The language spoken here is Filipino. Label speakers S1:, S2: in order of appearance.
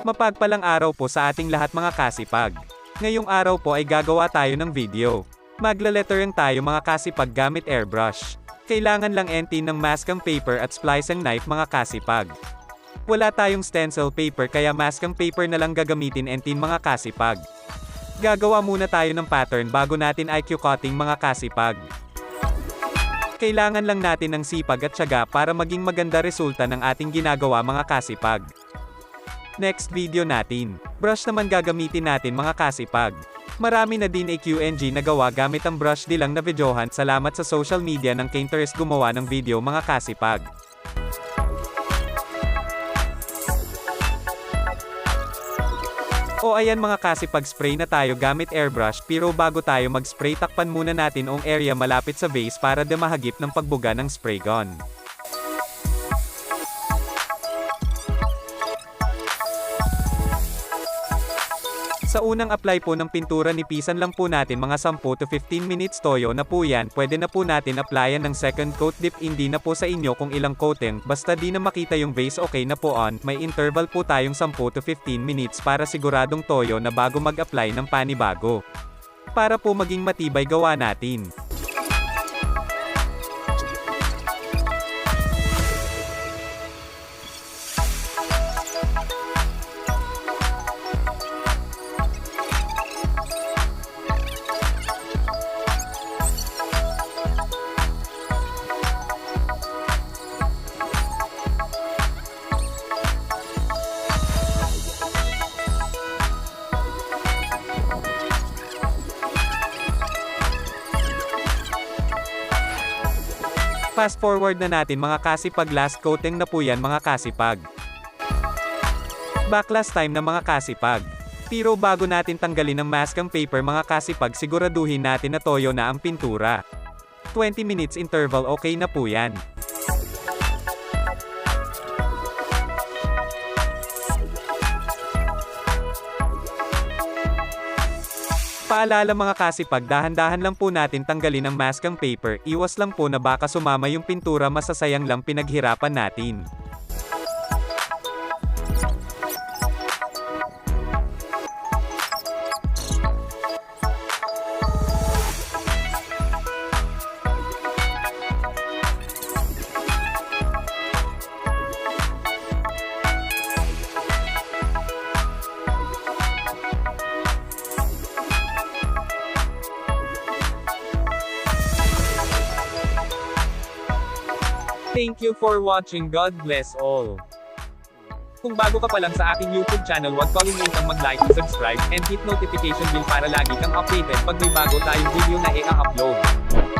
S1: Mapagpalang araw po sa ating lahat mga kasipag. Ngayong araw po ay gagawa tayo ng video. Magla-lettering tayo mga kasipag gamit airbrush. Kailangan lang entin ng masking paper at splicing knife mga kasipag. Wala tayong stencil paper kaya masking paper na lang gagamitin entin mga kasipag. Gagawa muna tayo ng pattern bago natin IQ cutting mga kasipag. Kailangan lang natin ng sipag at tiyaga para maging maganda resulta ng ating ginagawa mga kasipag. Next video natin. Brush naman gagamitin natin mga kasipag. Marami na din AQNG na gawa gamit ang brush dilang na videohan. Salamat sa social media ng Pinterest gumawa ng video mga kasipag. O ayan mga kasipag, spray na tayo gamit airbrush, pero bago tayo mag-spray takpan muna natin ang area malapit sa base para demahagip ng pagbuga ng spray gun. Sa unang apply po ng pintura nipisan lang po natin mga 10 to 15 minutes toyo na po yan. Pwede na po natin applyan ng second coat dip, hindi na po sa inyo kung ilang coating, basta di na makita yung base okay na po on. May interval po tayong 10 to 15 minutes para siguradong toyo na bago mag-apply ng panibago. Para po maging matibay gawa natin. Fast forward na natin mga kasipag, last coating na po yan mga kasipag. Backlast time na mga kasipag. Pero bago natin tanggalin ang masking paper mga kasipag, siguraduhin natin na toyo na ang pintura. 20 minutes interval okay na po yan. Paalala mga kasipag, dahan-dahan lang po natin tanggalin ang masking paper, iwas lang po na baka sumama yung pintura, masasayang lang pinaghirapan natin.
S2: Thank you for watching. God bless all. Kung bago ka pa lang sa aking YouTube channel, huwag kalimutang mag-like, subscribe, and hit notification bell para lagi kang updated pag may bago tayong video na i-upload.